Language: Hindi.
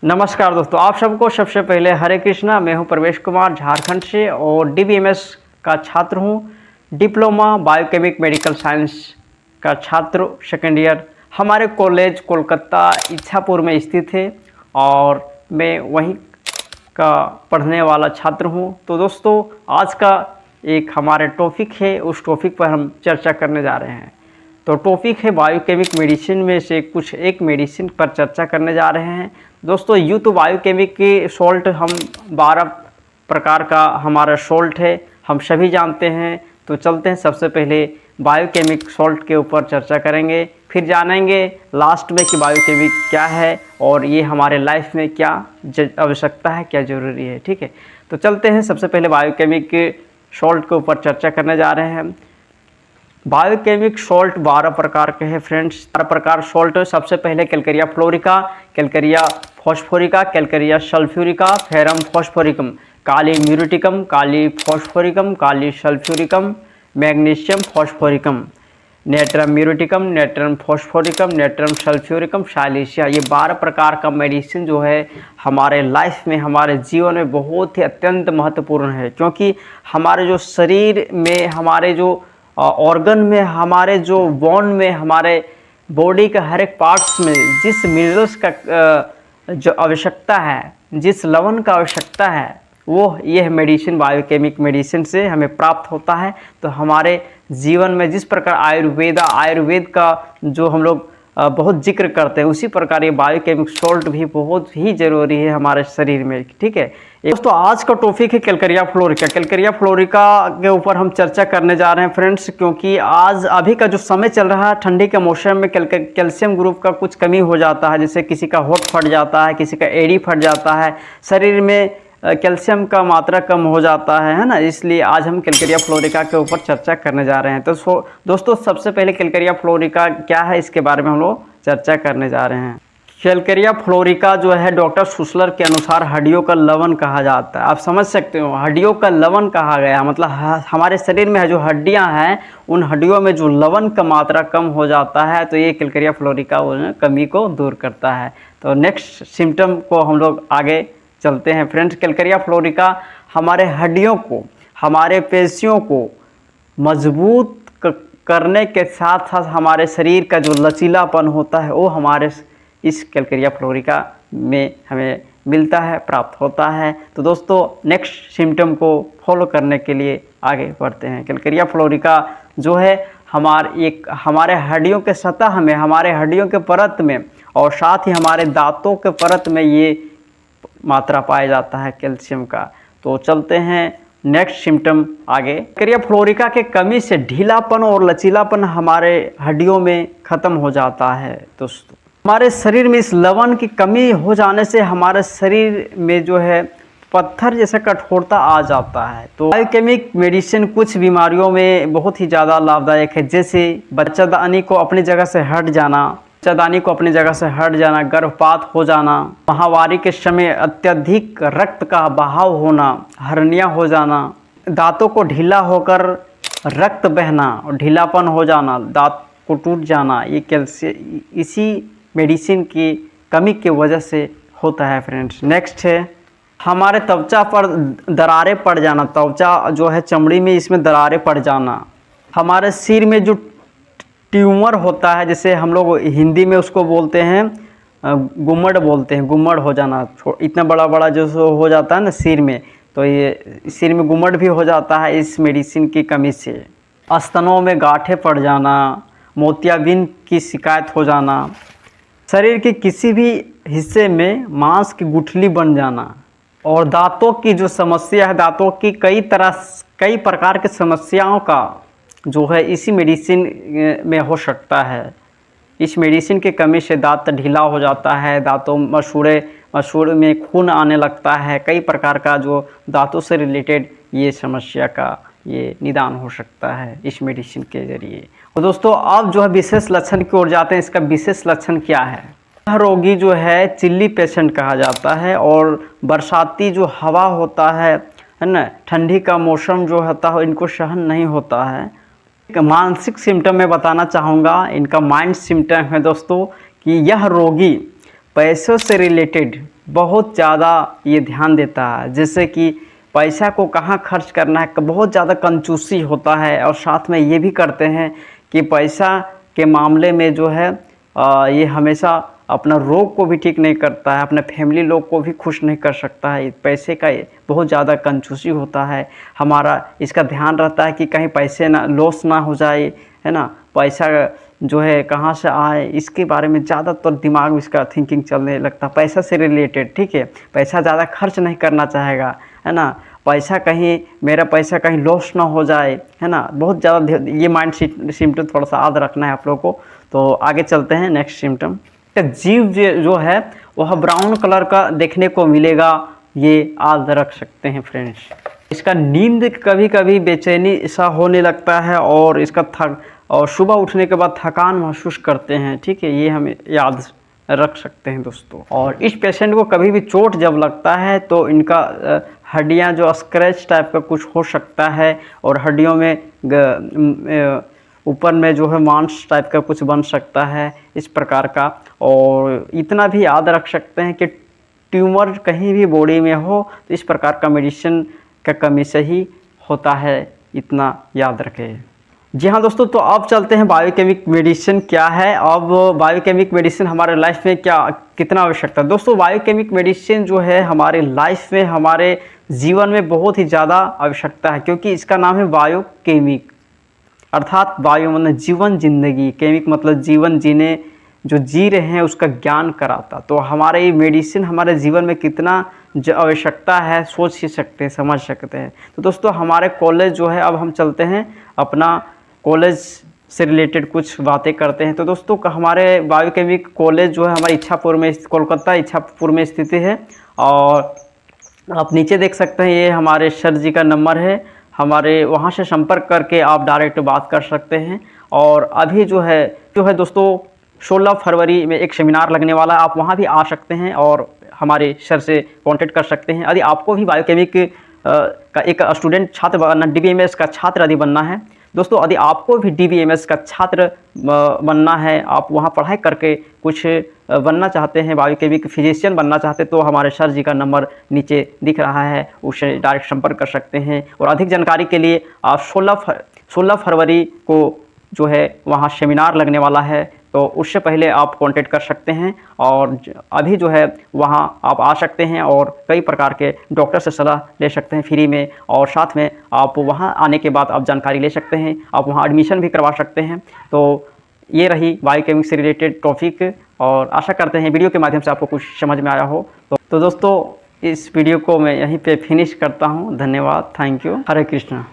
नमस्कार दोस्तों, आप सबको सबसे पहले हरे कृष्णा। मैं हूं प्रवेश कुमार झारखंड से और डीबीएमएस का छात्र हूं। डिप्लोमा बायोकेमिक मेडिकल साइंस का छात्र सेकेंड ईयर। हमारे कॉलेज कोलकाता इच्छापुर में स्थित है और मैं वहीं का पढ़ने वाला छात्र हूं। तो दोस्तों, आज का एक हमारे टॉपिक है, उस टॉपिक पर हम चर्चा करने जा रहे हैं। तो टॉपिक है बायोकेमिक मेडिसिन में से कुछ एक मेडिसिन पर चर्चा करने जा रहे हैं। दोस्तों, यूँ तो बायोकेमिक के सॉल्ट हम 12 प्रकार का हमारा सॉल्ट है, हम सभी जानते हैं। तो चलते हैं, सबसे पहले बायोकेमिक सॉल्ट के ऊपर चर्चा करेंगे, फिर जानेंगे लास्ट में कि बायोकेमिक क्या है और ये हमारे लाइफ में क्या आवश्यकता है, क्या ज़रूरी है। ठीक है, तो चलते हैं, सबसे पहले बायोकेमिक के सॉल्ट के ऊपर चर्चा करने जा रहे हैं। बायोकेमिक सॉल्ट 12 प्रकार के हैं फ्रेंड्स। 12 प्रकार सॉल्ट। सबसे पहले calcarea fluorica, calcarea phosphorica, calcarea sulphurica, ferrum phosphoricum, kali muriaticum, kali phosphoricum, kali sulphuricum, magnesium phosphoricum, natrum muriaticum, natrum phosphoricum, natrum sulphuricum, silicea. ये 12 प्रकार का मेडिसिन जो है हमारे लाइफ में, हमारे जीवन में बहुत ही अत्यंत महत्वपूर्ण है, क्योंकि हमारे जो शरीर में, हमारे जो ऑर्गन में, हमारे जो बोन में, हमारे बॉडी के हर एक पार्ट्स में जिस मिनरल्स का जो आवश्यकता है, जिस लवण का आवश्यकता है, वो यह मेडिसिन बायोकेमिक मेडिसिन से हमें प्राप्त होता है। तो हमारे जीवन में जिस प्रकार आयुर्वेद का जो हम लोग बहुत जिक्र करते हैं, उसी प्रकार ये बायोकेमिक सॉल्ट भी बहुत ही ज़रूरी है हमारे शरीर में। ठीक है दोस्तों, आज का टॉपिक है कैलकेरिया फ्लोरिका। कैलकेरिया फ्लोरिका के ऊपर हम चर्चा करने जा रहे हैं फ्रेंड्स, क्योंकि आज अभी का जो समय चल रहा है, ठंडी के मौसम में कैल्शियम ग्रुप का कुछ कमी हो जाता है। जैसे किसी का होठ फट जाता है, किसी का एड़ी फट जाता है, शरीर में कैल्शियम का मात्रा कम हो जाता है ना। इसलिए आज हम कैलकेरिया फ्लोरिका के ऊपर चर्चा करने जा रहे हैं। तो दोस्तों, सबसे पहले कैलकेरिया फ्लोरिका क्या है, इसके बारे में हम लोग चर्चा करने जा रहे हैं। कैलकेरिया फ्लोरिका जो है डॉक्टर सुसलर के अनुसार हड्डियों का लवण कहा जाता है। आप समझ सकते हो, हड्डियों का लवण कहा गया, मतलब हमारे शरीर में जो हड्डियां हैं, उन हड्डियों में जो लवण का मात्रा कम हो जाता है, तो ये कैलकेरिया फ्लोरिका कमी को दूर करता है। तो नेक्स्ट सिम्टम को हम लोग आगे चलते हैं फ्रेंड्स। कैलकेरिया फ्लोरिका हमारे हड्डियों को, हमारे पेशियों को मजबूत करने के साथ साथ हमारे शरीर का जो लचीलापन होता है, वो हमारे इस कैलकेरिया फ्लोरिका में हमें मिलता है, प्राप्त होता है। तो दोस्तों, नेक्स्ट सिम्टम को फॉलो करने के लिए आगे बढ़ते हैं। कैलकेरिया फ्लोरिका जो है हमारे हड्डियों के सतह में, हमारे हड्डियों के परत में और साथ ही हमारे दांतों के परत में ये मात्रा पाया जाता है कैल्शियम का। तो चलते हैं नेक्स्ट सिम्टम आगे। कैलकेरिया फ्लोरिका के कमी से ढीलापन और लचीलापन हमारे हड्डियों में ख़त्म हो जाता है। दोस्तों, हमारे शरीर में इस लवण की कमी हो जाने से हमारे शरीर में जो है पत्थर जैसा कठोरता आ जाता है। तो बायोकेमिक मेडिसिन कुछ बीमारियों में बहुत ही ज़्यादा लाभदायक है, जैसे बच्चादानी को अपनी जगह से हट जाना, गर्भपात हो जाना, माहवारी के समय अत्यधिक रक्त का बहाव होना, हर्निया हो जाना, दांतों को ढीला होकर रक्त बहना और ढीलापन हो जाना, दांत को टूट जाना, ये कैल्शियम इसी मेडिसिन की कमी की वजह से होता है फ्रेंड्स। नेक्स्ट है हमारे त्वचा पर दरारें पड़ जाना। त्वचा जो है चमड़ी में, इसमें दरारें पड़ जाना। हमारे सिर में जो ट्यूमर होता है, जैसे हम लोग हिंदी में उसको बोलते हैं गुम्मड़ बोलते हैं, गुम्मड़ हो जाना, इतना बड़ा बड़ा जो हो जाता है ना सिर में, तो ये सिर में गुम्मड़ भी हो जाता है इस मेडिसिन की कमी से। स्तनों में गांठें पड़ जाना, मोतियाबिंद की शिकायत हो जाना, शरीर के किसी भी हिस्से में मांस की गुठली बन जाना, और दांतों की जो समस्या है, दांतों की कई प्रकार की समस्याओं का जो है इसी मेडिसिन में हो सकता है। इस मेडिसिन की कमी से दांत ढीला हो जाता है, दांतों मसूड़े में खून आने लगता है, कई प्रकार का जो दांतों से रिलेटेड ये समस्या का ये निदान हो सकता है इस मेडिसिन के ज़रिए। और दोस्तों, अब जो है विशेष लक्षण की ओर जाते हैं। इसका विशेष लक्षण क्या है? यह रोगी जो है चिल्ली पेशेंट कहा जाता है, और बरसाती जो हवा होता है ना, ठंडी का मौसम जो होता है, इनको सहन नहीं होता है। मानसिक सिम्टम मैं बताना चाहूँगा, इनका माइंड सिम्टम है दोस्तों कि यह रोगी पैसों से रिलेटेड बहुत ज़्यादा ये ध्यान देता है, जैसे कि पैसा को कहाँ खर्च करना है, बहुत ज़्यादा कंजूसी होता है। और साथ में ये भी करते हैं कि पैसा के मामले में जो है ये हमेशा अपना रोग को भी ठीक नहीं करता है, अपने फैमिली लोग को भी खुश नहीं कर सकता है। पैसे का बहुत ज़्यादा कंजूसी होता है। हमारा इसका ध्यान रहता है कि कहीं पैसे ना लॉस ना हो जाए, है ना। पैसा जो है कहाँ से आए, इसके बारे में ज़्यादातर दिमाग में इसका थिंकिंग चलने लगता है, पैसा से रिलेटेड, ठीक है। पैसा ज़्यादा खर्च नहीं करना चाहेगा, है ना। पैसा कहीं मेरा पैसा कहीं लॉस ना हो जाए, है ना। बहुत ज़्यादा ये माइंड सिम्टम थोड़ा सा याद रखना है आप लोगों को। तो आगे चलते हैं नेक्स्ट सिम्टम। जीव जो है वह ब्राउन कलर का देखने को मिलेगा, ये याद रख सकते हैं फ्रेंड्स। इसका नींद कभी कभी बेचैनी सा होने लगता है और और सुबह उठने के बाद थकान महसूस करते हैं, ठीक है। ये हमें याद रख सकते हैं दोस्तों। और इस पेशेंट को कभी भी चोट जब लगता है तो इनका हड्डियां जो स्क्रैच टाइप का कुछ हो सकता है और हड्डियों में ऊपर में जो है मांस टाइप का कुछ बन सकता है, इस प्रकार का। और इतना भी याद रख सकते हैं कि ट्यूमर कहीं भी बॉडी में हो तो इस प्रकार का मेडिसिन का कमी से ही होता है, इतना याद रखें। जी हाँ दोस्तों, तो अब चलते हैं बायोकेमिक मेडिसिन क्या है। अब बायोकेमिक मेडिसिन हमारे लाइफ में कितना आवश्यकता है। दोस्तों बायोकेमिक मेडिसिन जो है हमारे लाइफ में, हमारे जीवन में बहुत ही ज़्यादा आवश्यकता है, क्योंकि इसका नाम है बायोकेमिक, अर्थात बायो मतलब जीवन, जिंदगी, केमिक मतलब जीवन जीने, जो जी रहे हैं उसका ज्ञान कराता। तो हमारे ये मेडिसिन हमारे जीवन में कितना आवश्यकता है सोच ही सकते हैं, समझ सकते हैं। तो दोस्तों हमारे कॉलेज जो है, अब हम चलते हैं अपना कॉलेज से रिलेटेड कुछ बातें करते हैं। तो दोस्तों हमारे बायोकेमिक कॉलेज जो है हमारे इच्छापुर में, कोलकाता इच्छापुर में स्थित है। और आप नीचे देख सकते हैं, ये हमारे सर जी का नंबर है, हमारे वहाँ से संपर्क करके आप डायरेक्ट बात कर सकते हैं। और अभी जो है दोस्तों 16 फरवरी में एक सेमिनार लगने वाला है, आप वहाँ भी आ सकते हैं और हमारे सर से कांटेक्ट कर सकते हैं। यदि आपको भी बायोकेमिक का एक स्टूडेंट छात्र बनना, DBMS का छात्र यदि बनना है दोस्तों, यदि आपको भी DBMS का छात्र बनना है, आप वहाँ पढ़ाई करके कुछ बनना चाहते हैं, बायोकेमिक फिजिशियन बनना चाहते हैं, तो हमारे सर जी का नंबर नीचे दिख रहा है, उससे डायरेक्ट संपर्क कर सकते हैं। और अधिक जानकारी के लिए आप 16 फरवरी को जो है वहाँ सेमिनार लगने वाला है, तो उससे पहले आप कांटेक्ट कर सकते हैं। और अभी जो है वहाँ आप आ सकते हैं और कई प्रकार के डॉक्टर से सलाह ले सकते हैं फ्री में। और साथ में आप वहाँ आने के बाद आप जानकारी ले सकते हैं, आप वहाँ एडमिशन भी करवा सकते हैं। तो ये रही बायोकेमिक से रिलेटेड टॉपिक, और आशा करते हैं वीडियो के माध्यम से आपको कुछ समझ में आया हो। तो दोस्तों इस वीडियो को मैं यहीं पे फिनिश करता हूँ। धन्यवाद, थैंक यू, हरे कृष्णा।